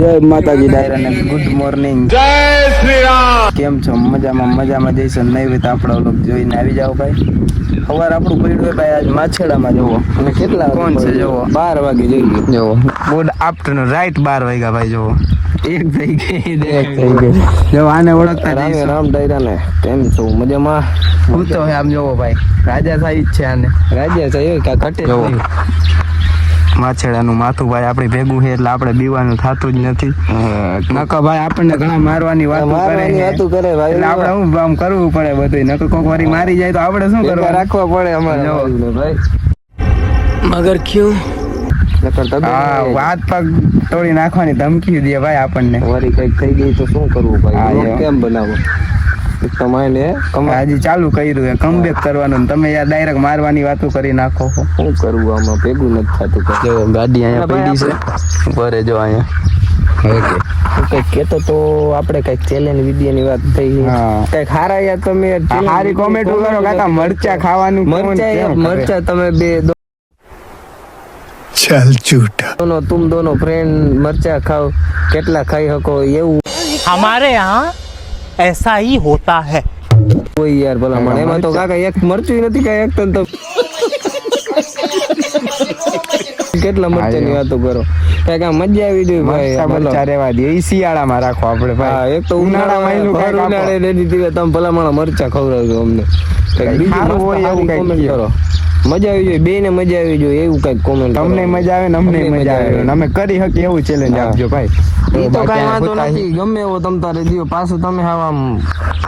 જય માતાજી ડાયરાને good morning. જય શ્રી રામ. કેમ છો? મજામાં જઈશું. નહીં હોય તો આપણો લોક જોઈને આવી જાવ ભાઈ. સવાર આપણું પડ્યું હોય ભાઈ. આજ માછેડામાં જવો અને કેટલા કોણ છે જવો 12 વાગે જઈ જવો. Good afternoon. રાઈટ 12 વાગ્યા ભાઈ જવો. એક થઈ ગઈ જો આને ઓળખતા રામ ડાયરાને. કેમ છો? મજામાં. હું તો આમ જોવો ભાઈ રાજા સાહેબ છે. આને રાજા સાહેબ કા ઘટે માછેડાનું માથું ભાઈ આપણી ભેગું છે એટલે આપણે બીવાનું થતું જ નથી. નકર ભાઈ આપણને ઘણા મારવાની વાતો કરે ભાઈ. એટલે આપણે શું આમ કરવું પડે બધું. નકર કોક વારી મારી જાય તો આપણે શું કરવા રાખવા પડે અમારે ભાઈ. મગર ક્યું હાથ પગ તોડી નાખવાની ધમકી દે ભાઈ આપણને. વારી કઈક થઈ ગઈ તો શું કરવું ભાઈ? કેમ બનાવો હજી ચાલુ કર્યું છે કમબેક કરવાનું. તમે યાર ડાયરેક્ટ મારવાની વાતો કરી નાખો. શું કરવું આમાં? ભેગું નથી થતું. જો ગાડી અહીંયા પડી છે ભરે જો અહીંયા. કઈક કેતો તો આપણે કઈક ચેલેન્જ વિડીયો ની વાત થઈ. કઈક હારા યાર તમે હારી કોમેન્ટ કરો કાકા. મરચા ખાવાનું મરચા તમે બે चल झूठा तुम दोनों फ्रेंड मरचा खाओ. કેટલા ખાઈ શકો એવું हमारे यहाँ ऐसा ही होता है. કોઈ યાર ભલા મને એમાં તો કાકા એક મરચું નથી કાંઈ. એક તો કેટલા મરચાની વાતો કરો. કાકા મજા આવી ગઈ ભાઈ. મરચા રેવા દે. એ શિયાળામાં રાખો આપણે ભાઈ. એક તો ઉનાળામાં ઉનાળે તમે ભલામણ મરચા ખવડાવજો અમને. બીજું હોય એવું કઈ કરો. મજા આવી જોઈએ. બે ને મજા આવી જોઈએ એવું કઈક કોમેન્ટ. તમને મજા આવે ને અમને મજા આવે. અમે કરી શકીએ એવું ચેલેન્જ આપજો ભાઈ. એ તો કઈ વાંધો નથી. ગમે એવો તમ તારે દિયો. પાછું તમે આમ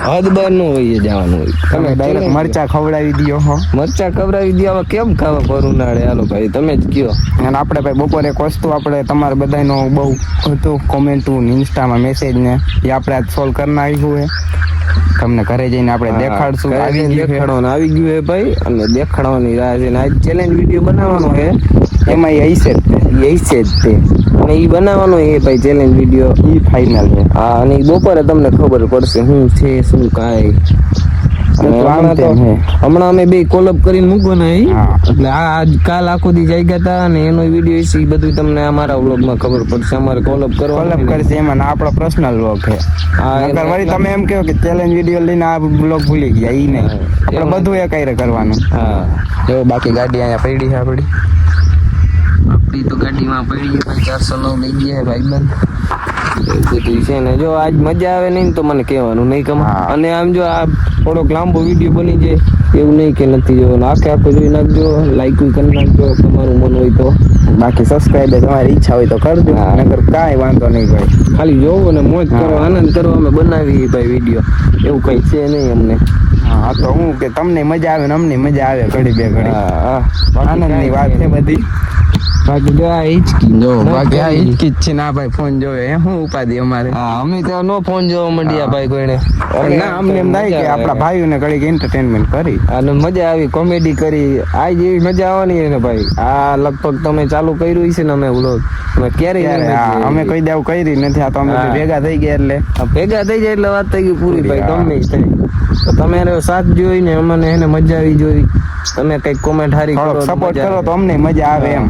હદ બાર નું હોય જવાનું હોય. તમે ડાયરેક્ટ મરચા ખવડાવી દો. મરચા ખવડાવી દો. હવે કેમ ખાવા પર ઉનાળે? હાલો ભાઈ તમે જ કયો. અને આપણે ભાઈ બપોરે એક વસ્તુ આપણે તમારે બધાનો બહુ હતું કોમેન્ટું ઇન્સ્ટામાં મેસેજ ને એ આપણે આજ સોલ્વ કરી નાખ્યું છે. તમને ઘરે જઈને આપણે દેખાડશું. દેખાડવાનું આવી ગયું છે ભાઈ. અને દેખાડવાની રાહ છે. આજ ચેલેન્જ વિડીયો બનાવવાનો છે. એમાં એ હશે જ તે. અને એ બનાવવાનો એ ભાઈ ચેલેન્જ વિડીયો એ ફાઇનલ છે. હા અને બપોરે તમને ખબર પડશે શું છે શું કાંઈ. હમણાં અમે બે કોલબ કરીને મૂકવાના. એટલે આજ કાલ આખો દી જઈ ગયા હતા અને એનો વિડીયો છે બધું તમને અમારા વ્લોગમાં ખબર પડશે. અમારે કોલબ કરશે એમાં આપણો પર્સનલ વ્લોગ છે. વળી તમે એમ કહો કે ચેલેન્જ વિડીયો લઈને આ વ્લોગ ભૂલી ગયા. ઈ નહીં આપણે બધું એ કઈ કરવાનું. હા જો બાકી ગાડી અહીંયા પડી છે આપણી તો ગાડીમાં પડી 409 લઈ ગયા ભાઈ બંધ બધું છે ને. જો આજ મજા આવે નહીં તો મને કહેવાનું નહીં કમા. અને આમ જો આ થોડોક લાંબો વિડીયો બની જાય એવું નહીં કે નથી જોવાનું. આખો જોઈ નાખજો. લાઈક કરી નાખજો તમારું મન હોય તો. બાકી સબસ્ક્રાઈબ તમારી ઈચ્છા હોય તો કરજો. નકર કાંઈ વાંધો નહીં ભાઈ. ખાલી જોવો ને મોજ કરો આનંદ કરો. અમે બનાવી ભાઈ વિડીયો એવું કઈ છે નહીં અમને. હા તો હું કે તમને મજા આવે ને અમને મજા આવે ઘડી બે ઘડી. આનંદની વાત છે બધી. બાકી જો આ હિચકી જો બાકી આ હિચકી જ છે ના ભાઈ. ફોન જોવે શું ઉપાધિ અમારે. હા અમે તો નો ફોન જોવા માંડ્યા ભાઈ કોઈને. ના અમને એમ થાય કે આપણા ભાઈઓને ઘડીક એન્ટરટેનમેન્ટ કરી અને મજા આવી કોમેડી કરી. આ જેવી મજા આવવાની ને ભાઈ. આ લગભગ તમે ચાલુ કર્યું છે ને અમે વ્લોગ અમે ક્યારેય અમે કઈ દેવું કરી નથી. આ તો અમે ભેગા થઈ ગયા એટલે ભેગા થઈ જાય એટલે વાત થઈ ગઈ પૂરી ભાઈ. ગમે થાય તો તમે સાથ જોઈને અમને એને મજા આવી જોઈ. તમે કઈક કોમેન્ટ હારી કરો સપોર્ટ કરો તો અમને મજા આવે એમ.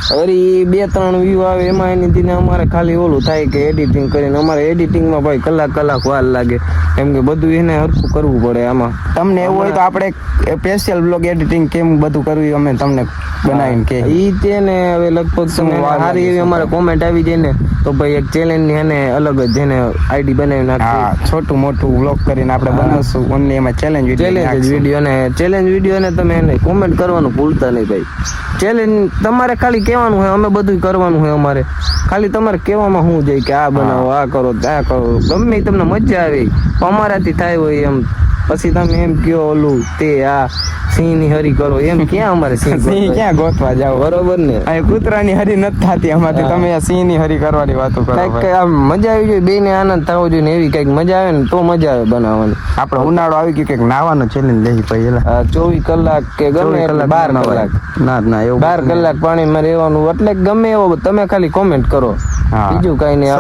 વળી 2-3 વ્યૂ આવે એમાં એની દિને અમારે ખાલી ઓલું થાય કે એડિટિંગ કરીને. અમારે એડિટિંગમાં ભાઈ કલાક વાર લાગે કેમ કે બધું એને હરખું કરવું પડે. આમાં તમને એવું હોય તો આપણે સ્પેશિયલ બ્લોગ એડિટિંગ કેમ બધું કરવું અમે તમને બનાવીને કે ઈ તે ને હવે લગભગ તમે સારી એવી અમારે કોમેન્ટ આવી જાય ને તો ભાઈ એક ચેલેન્જ ની એને અલગ જ જેને આઈડી બનાવી નાખી. છોટું મોટું બ્લોગ કરીને આપણે બનાવશું ઓનલી એમાં ચેલેન્જ વિડીયો ને ચેલેન્જ વિડીયો ને તમે એને કોમેન્ટ કરવાનું ભૂલતા નહીં ભાઈ. ચેલેન્જ તમારે ખાલી કહેવાનું હોય. અમે બધું કરવાનું હોય અમારે. ખાલી તમારે કહેવામાં શું જાય કે આ બનાવો આ કરો આ કરો. ગમે તમને મજા આવે અમારાથી થાય હોય એમ. પછી તમે એમ કયો ઓલું તે આ સિંહ ની હરી કરો એમ ક્યાં અમારે સિંહ ક્યાં ગોતવા જાવ બરોબર ને. અહીં કૂતરાની હરી નથી થતી અમારથી. તમે સિંહ ની હરી કરવાની વાતો કરો. કઈક આમ મજા આવી જોઈએ. બે ને આનંદ થવો જોઈએ ને એવી કઈક મજા આવે ને તો મજા આવે બનાવવાની. આપણે ઉનાળો આવી ગયો કઈક નાવાનો ચેલેન્જ લઈ પહેલા 24 કલાક કે ગમે 12 કલાક ના એવું 12 કલાક પાણીમાં રહેવાનું. એટલે ગમે એવો તમે ખાલી કોમેન્ટ કરો. બીજું કઈ નહીં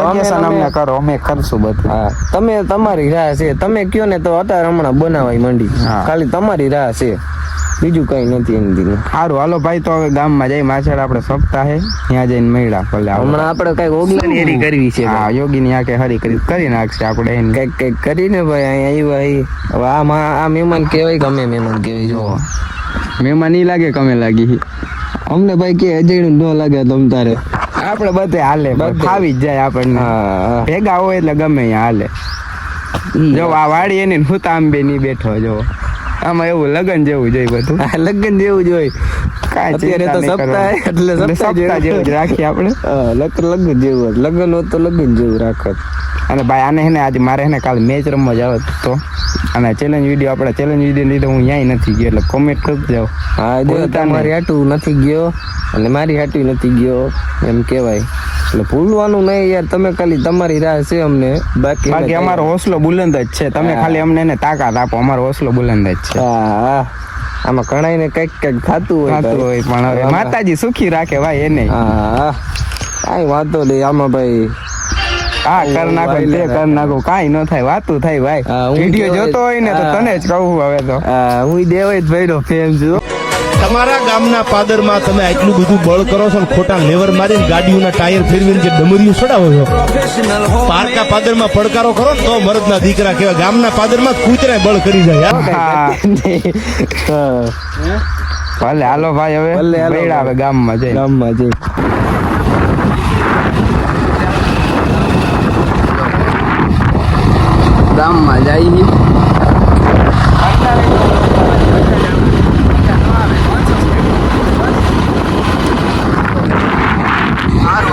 અમને કરો અમે કરશું બધું. હા તમે તમારી રાહ છે. તમે કયો ને તો અત્યારે હમણાં બનાવાય મંડી. ખાલી તમારી રાહ છે. બીજું કઈ નથી એની દીને. સારું હાલો ભાઈ, તો હવે ગામમાં જઈ માછડ આપણે સપ્તાહ હે ત્યાં જઈને મળ્યા ભલે. હમણાં આપણે કઈક ઓગલાની હેરી કરવી છે. હા, યોગીની આંખે હરી કરી નાખશે આપણે એને. કઈક કરીને ભાઈ અહીંયા આવ્યા. હવે આ મહેમાન કહેવાય ગમે મહેમાન કહેવાય. જો મહેમાન નહીં લાગે કમે લાગી અમને ભાઈ કે અજયનું ન લાગે તમ તારે. આપણે બધે હાલે, ખાવી જ જાય આપણને. ભેગા હોય એટલે ગમે ત્યાં હાલે. જો આ વાડી એની હુતા આંબે નહીં બેઠો. જો આમાં એવું લગન જેવું જોઈએ બધું. લગ્ન જેવું જ હોય. અત્યારે તો સપ્તાહ એટલે સપ્તાહ જેવું જ રાખીએ આપણે. લગ્ન જેવું લગ્ન હોત તો લગ્ન જેવું રાખત. અને ભાઈ આને હે ને આજે મારે હે ને કાલે મેચ રમવા જાવ તો, અને ચેલેન્જ વિડીયો આપણે ચેલેન્જ વિડીયો લીધે હું ક્યાંય નથી ગયો, એટલે કોમેન્ટ કરી જાવ. હા, તમારી હાટું નથી ગયો અને મારી હાટું નથી ગયો એમ કહેવાય. એટલે ભૂલવાનું નહીં યાર. તમે ખાલી તમારી રાહ છે અમને, બાકી અમારો હોસલો બુલંદ જ છે. તમે ખાલી અમને એને તાકાત આપો, અમારો હોસલો બુલંદ જ છે. હા, આમાં ઘણા ને કઈક થતું હોય પણ હવે માતાજી સુખી રાખે ભાઈ એને. હા, કઈ વાંધો નહીં આમાં ભાઈ. હા, કર નાખો તે કર નાખો, કાઈ ન થાય, વાતું થાય ભાઈ. વિડીયો જોતો હોય ને તો તને જ કહું હવે તો. હું દેવાય ભાઈ નો ફેન છું. તમારા ગામના પાદરમાં તમે આટલું બધું બળ કરો છો ને ખોટા લેવર મારીને ગાડીઓના ટાયર ફેરવીને જે ડમરીઓ ચડાવો છો, પારકા પાદરમાં પડકારો કરો ને તો મરદના દીકરા કહેવાય. ગામના પાદરમાં કૂતરાય બળ કરી જાય. ભલે હાલો ભાઈ, હવે હવે ગામમાં જઈ ગામમાં જઈ.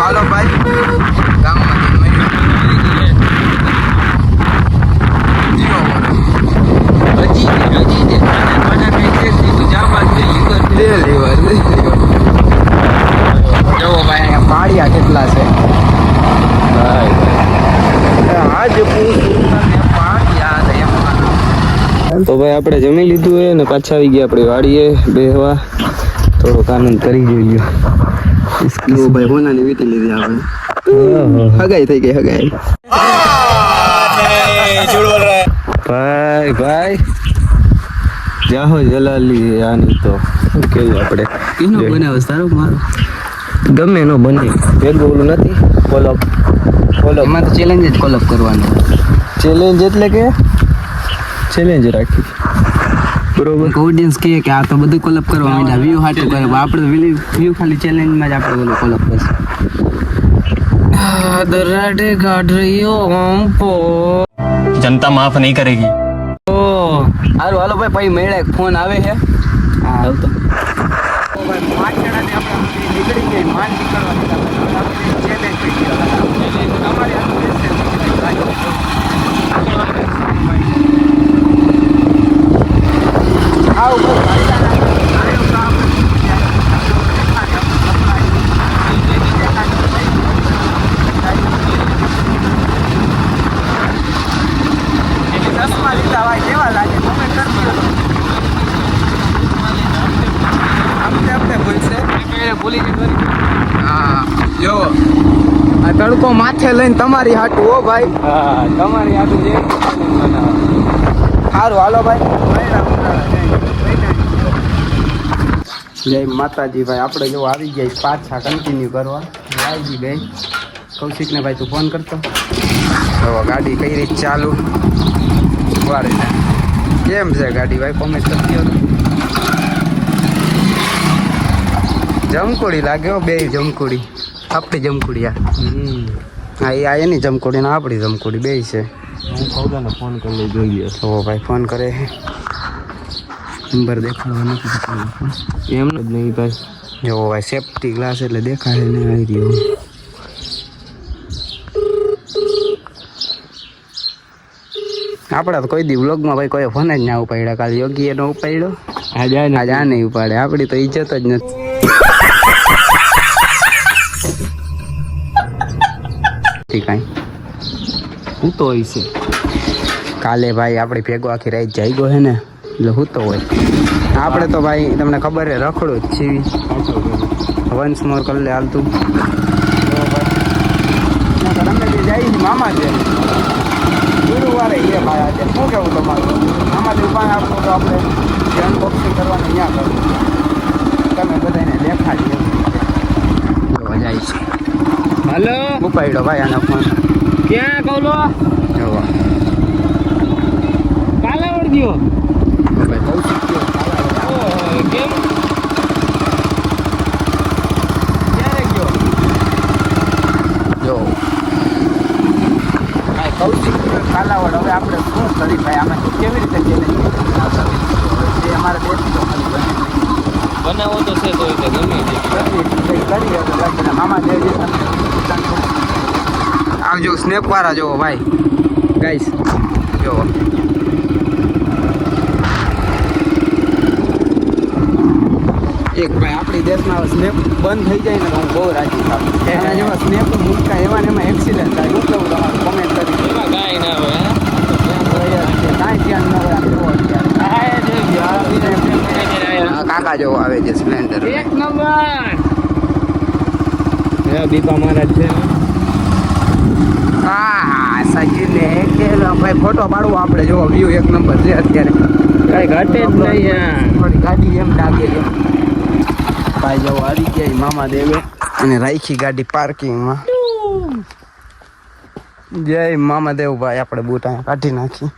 હાલો ભાઈ, ગામમાં જો ભાઈ પાડિયા કેટલા છે. તો ભાઈ આપણે જમી લીધું હોય ને પાછા આવી ગયા આપણે વાડીએ બેહવા. થોડોક આનંદ કરી જોઈએ. ભાઈ હોનાની વીટી લીધી આપણે. હગાઈ થઈ ગઈ હગાઈ. ભાઈ જાહો જલાલી આની તો કેવું આપણે એનો બનાવ સારો મારો ગમે એનો બને ભેગું ઓલું નથી. કોલઅપ એમાં તો ચેલેન્જ જ કોલઅપ કરવાનો. ચેલેન્જ એટલે કે ચેલેન્જ રાખી બરોબર. ઓડિયન્સ કહે કે આ તો બધું કોલઅપ કરવા માંડ્યા, વ્યૂ હાટું કરે. આપણે વ્યૂ ખાલી ચેલેન્જમાં જ આપણે બધું કોલઅપ કરશું. દરાડે કાઢ રહ્યો હમપો. जनता माफ नहीं करेगी. હારું હાલો ભાઈ, પછી મેળે ફોન આવે છે. હા આવતો નીકળી ગઈ માન તડકો માથે લઈને તમારી હાટું હો ભાઈ. હા, તમારી હાટું જે સારું હાલો ભાઈ. જય માતાજી ભાઈ. આપણે જો આવી ગયા પાછા કન્ટિન્યુ કરવા. આવી ગઈ કૌશિકને ભાઈ, તું ફોન કરતો. હવે ગાડી કઈ રીતે ચાલુ વારે કેમ છે ગાડી ભાઈ, કોમેન્ટ કરતી હતો. જમકોડી લાગે હો, બે જમકોડી. આપણી જમકોડી હા, એ આ એની જમકોડી ને આપણી જમકોડી બે છે. હું ખવડાને ફોન કરી લઈ જોઈએ. તો ભાઈ ફોન કરે નંબર દેખાડવા નથી એમ જ નહીં ભાઈ. જો ભાઈ સેફ્ટી ગ્લાસ એટલે દેખાડે ને આવી રહ્યો. આપણા તો કોઈ દી વ્લોગમાં ભાઈ કોઈ ફોન જ ના ઉપાડ્યા. કાલે યોગી એનો ઉપાડ્યો, આજે આ નહીં ઉપાડે. આપણી તો ઇજ્જત જ નથી. કાંઈ હું તો હોય છે કાલે ભાઈ આપણે ભેગો આખી રાત જાગ્યો છે ને, એટલે હું તો હોય. આપણે તો ભાઈ તમને ખબર છે રખડો જ છીએ. વન્સ મોર કરી લે હાલતું. જાય મામા છે ગુરુવારે એ ભાઈ આજે શું કેવું તમારું? મામાથી ઉપાય આપવું તો આપણે જે અનબોક્સિંગ કરવાનું ત્યાં કરો તમે બધાને દેખાડી જોવા જાય છે. હાલો ઉપાડ્યો ભાઈ આનો ફોન. ક્યાં કૌલો જોવો કાલાવડ ગયો ભાઈ બહુ શીખ્યો. ઓહો કેમ ક્યારે ગયો જો ભાઈ કૌશિક કાલાવડ. હવે આપણે શું કરી ભાઈ આમાં કેવી રીતે જે અમારે દેશી તો ખાલી બને બનાવો તો છે તો એટલે ગમે તે કરીએ તો બાકી મામા દેવી આવજો. સ્નેપ વાળા જોવો ભાઈ ગાઈસ જોવો. એક ભાઈ આપણી દેશમાં સ્નેપ બંધ થઈ જાય ને તો હું બહુ રાજી થાઉં. એના જેવા સ્નેપ મૂકતા એવા ને એમાં એક્સિડન્ટ થાય. હું કેવું તમારું કોમેન્ટ કરી એમાં કાંઈ ના હોય કાંઈ ધ્યાન ન હોય. આમ જોવો અત્યારે કાકા જોવો આવે છે સ્પ્લેન્ડર. એક નંબર દીપા મહારાજ છે હા સચિને કેલો ભાઈ ફોટો પાડવો આપણે. જોવો વ્યૂ એક નંબર છે અત્યારે. કઈ ઘટે જ નહીં યાર. થોડી ગાડી એમ લાગે છે ભાઈ. જવો આવી ગયા મામા દેવે અને રાખી ગાડી પાર્કિંગમાં. જય મામા દેવ ભાઈ. આપણે બૂટ અહીંયા કાઢી નાખી.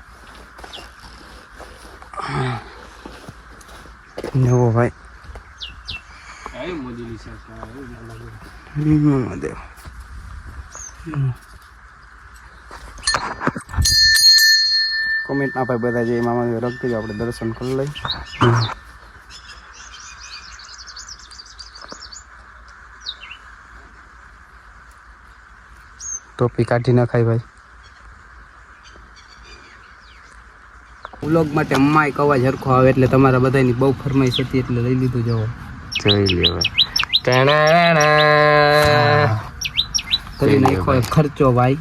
જવો ભાઈ મામા દેવ. કોમેન્ટ ના ભાઈ બધા જે મામા દેવ રખતી આપણે દર્શન કરી લઈ. ટોપી કાઢી નખાય ભાઈ. વ્લોગ માટે માઇક અવાજ હરખો આવે એટલે તમારા બધાની બહુ ફરમાઈશ હતી એટલે લઈ લીધું. જવો જોઈ લે કરી નાખો ખર્ચો ભાઈ.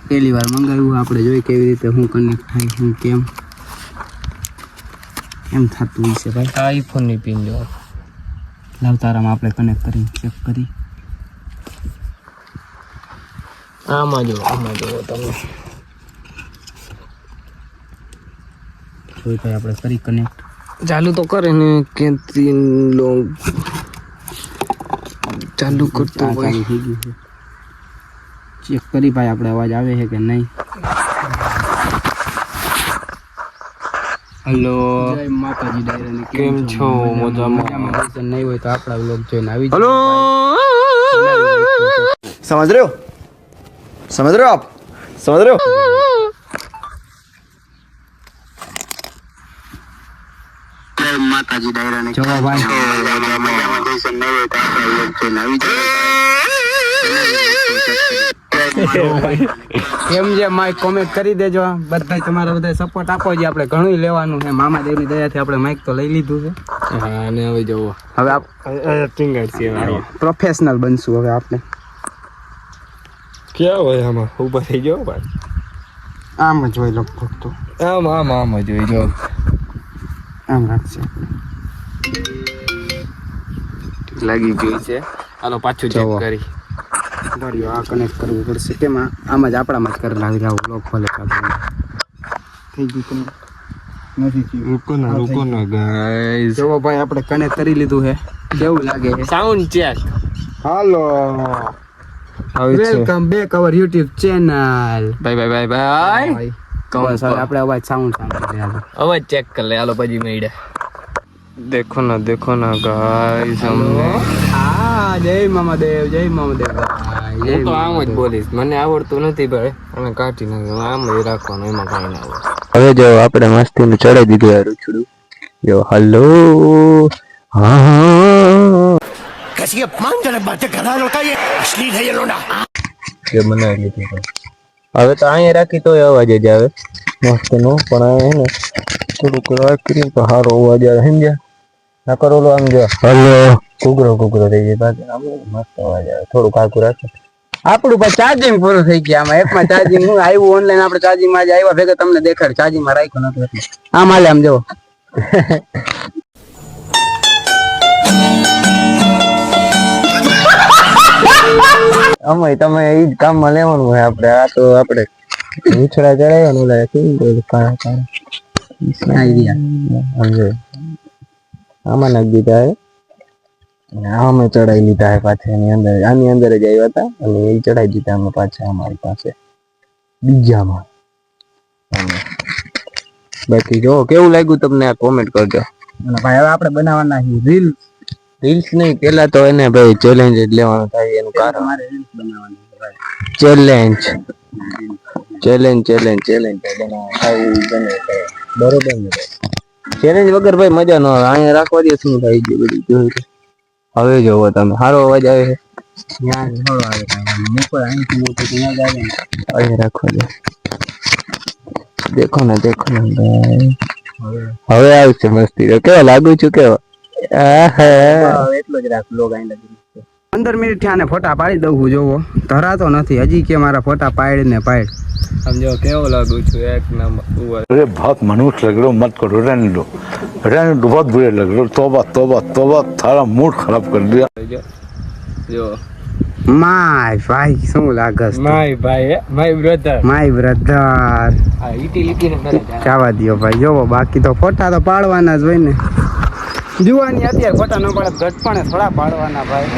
પહેલી વાર મંગાવ્યું આપણે જોઈ કેવી રીતે હું કનેક્ટ થાય હું કેમ થતું હોય છે ભાઈ. આઈફોન ની પિન જો લાવ તારામાં આપણે કનેક્ટ કરી ચેક કરી. આમાં જો તમે જોઈ ભાઈ આપણે કરી કનેક્ટ. ચાલુ તો કરે ને કે ચાલુ કરતો ચાલુ થઈ ગયું છે. ચેક કરી ભાઈ આપણે અવાજ આવે છે કે નહીં. હેલો જય માતાજી ડાયરાની કેમ છો? મજામાં. નહીં હોય તો આપણા વ્લોગ જોઈને આવી હેલો समझ रहे हो आप समझ रहे हो માતાજી ડાયરાની જોવો ભાઈ. એમ જે માઇક કોમેન્ટ કરી દેજો બધા. તમારા બધા સપોર્ટ આપો. જે આપણે ઘણું લેવાનું છે મામા દેવની દયાથી આપણે માઇક તો લઈ લીધું છે. હા અને હવે જોવો હવે આપ પ્રોફેશનલ બનશું હવે આપણે. ક્યાં હોય આમાં ઉભા થઈ ગયો ભાઈ. આમ જ હોય લગભગ તો. આમ જોઈ જો આમ રાખશે. લાગી ગઈ છે. હાલો પાછું ચેક જોવો. કરી બરાબર આ કનેક્ટ કરવું પડશે. તેમાં આમ જ આપણામાં જ કરી લાવી જાવ બ્લોક ખોલે થઈ ગયું તમે નથી થયું. રૂકો ના ગાઈસ. જોવો ભાઈ આપણે કનેક્ટ કરી લીધું છે. કેવું લાગે છે? Sound check. Hello welcome back our YouTube channel. Bye બસ હવે આપણે અવાજ સાઉન્ડ સાંભળી રહ્યા અવાજ ચેક કર લે. હાલો પછી મળ્યા. દેખો ના ગાઈસ અમને. હા જય મામાદેવ જય મામાદેવ ભાઈ, જય હું તો આમ જ મામાદેવ. બોલીશ. મને આવડતું નથી ભાઈ. અને કાઢી નાખ્યું આમ જ રાખવાનું. એમાં કાંઈ ના હોય. હવે જો આપણે મસ્તી નું ચડાઈ દીધું આ રૂછડું. જો હલો હા कैसी अपमानजनक बातें कर रहा है लड़का, ये अश्लील है ये लोना। જે બનાવી લીધું. હવે તો અહીંયા રાખી તો અવાજ જ આવે મસ્ત નો. પણ આ હે ને થોડુંક રાખ કરી તો સારો અવાજ આવે. સમજ્યા? ના કરો ઓલો આમ જો હલો કુકરો થઈ જાય. બાકી આમ મસ્ત અવાજ આવે. થોડુંક આખું રાખે. આપણું પણ ચાર્જિંગ પૂરું થઈ ગયા. આમાં એપમાં ચાર્જિંગ હું આવ્યું ઓનલાઈન આપણે ચાર્જિંગ માં જ આવ્યા ભેગા તમને દેખાડ. ચાર્જિંગ માં રાખ્યું નથી. આમ હાલે આમ જો. અમે તમે એ જ કામમાં લેવાનું હોય આપણે. આ તો આપણે ઉછળા ચડાવ્યા ને ઓલા કેવું કાણા આમાં નાખી દીધા હે અને આમે ચડાઈ લીધા હે પાછા એની અંદર, આની અંદર જ આવ્યા હતા અને એ ચડાઈ દીધા અમે પાછા અમારી પાસે બીજામાં. અને બાકી જો કેવું લાગ્યું તમને આ કોમેન્ટ કરજો. અને ભાઈ હવે આપણે બનાવવાના છે રીલ્સ નહીં, પેલા તો એને ભાઈ ચેલેન્જ જ લેવાનું થાય. એનું કારણ મારે રીલ્સ બનાવવાની છે ભાઈ. ચેલેન્જ બનાવવાનું થાય એવું બને ભાઈ. બરોબર ને ભાઈ? ચેલેન્જ વગર ભાઈ મજા ન આવે. અહીંયા રાખવા દે શું થાય છે બધું જોયું છે. હવે જોવો તમે, સારો અવાજ આવે છે. ત્યાં થોડો આવે ભાઈ. મૂકો અહીંથી મૂકો ત્યાં જ આવે ને. અહીંયા રાખવા દે. દેખો ને ભાઈ, હવે આવશે મસ્તી. કેવા લાગુ છું? કેવા? એટલો જ રાખ લોગ અહીં લગી 15 મિનિટ થી આને ફોટા પાડી દઉં. જોવો ધરાતો નથી હજી કે મારા ફોટા પાડ ને પાડ. સમજો કેવો લાગુ છું? એક નંબર. अरे बहुत मनुष्य लग रहे हो, मत करो, रहने दो बहुत बुरे लग रहे हो. तौबा तौबा तौबा, थारा मूड खराब कर दिया. જો માય ભાઈ શું લાગસ? માય ભાઈ, માય બ્રધર. My brother. આ ઈટી લીટી ને જવા દ્યો ભાઈ. જોવો બાકી તો ફોટા તો પાડવાના જ હોય ને. જુવાની અત્યારે ફોટા ન પાડે ઘટપણે થોડા પાડવાના ભાઈ.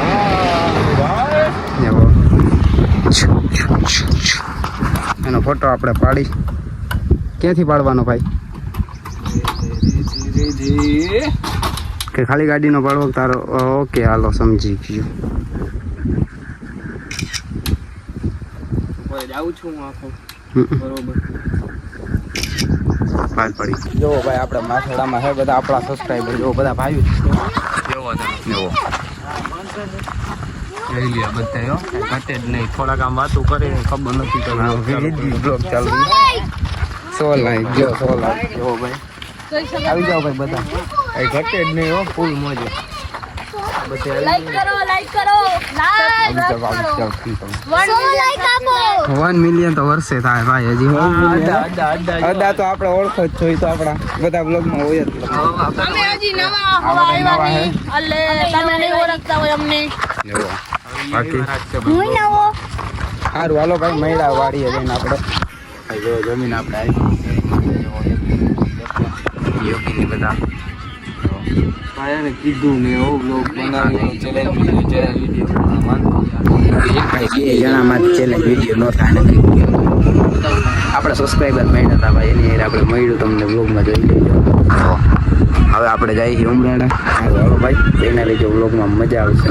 જોવો એનો ફોટો આપણે પાડી. ક્યાંથી પાડવાનો ભાઈ? કે ખાલી ગાડીનો પાડવો તારો? ઓકે હાલો સમજી ગયો. જાઉં છું હું આખો. બરોબર. વાત પડી. જોવો ભાઈ આપણે માથાડામાં હે બધા આપણા સબસ્ક્રાઈબર. જોવો બધા ભાઈઓ જોવો તમે. જોવો જોઈ લ્યો બધા હો, ઘટે જ નહીં. થોડાક આમ વાતું કરે ખબર નથી તો બ્લોગ ચાલુ 100 લાઈક. જો 100 લાઈક. જોવો ભાઈ આવી જાઓ ભાઈ બધા. કઈ ઘટે જ નહીં હો, ફૂલ મોજ. લાઈક કરો લાઈક કરો લાઈક 1 મિલિયન તો વર્ષે થાય ભાઈ. હજી અદા તો આપણે ઓળખો જ છો. તો આપણા બધા બ્લોગમાં હોય જ. અમે હજી નવા હવા આવ્યા છે એટલે તમે નહીં ઓળખતા હોય અમને. બાકી હું નવો સારું હાલો ભાઈ મૈડા વાળીએ જઈને આપણે ભાઈ જો જમીન આપણે આવી યોગીની બધા ભાઈને કીધું ને એવો બ્લોગ બનાવી ચેલેન્જ જણામાંથી ચેલેન્જ વિડીયો ન થાય ને આપણે સબસ્ક્રાઈબર મળ્યા હતા ભાઈ. એની યાર આપણે મળ્યું તમને બ્લોગમાં જોઈ લેજો. હવે આપણે જઈએ ઉમરાણા. હાલો ભાઈ એના લેજો બ્લોગમાં મજા આવશે.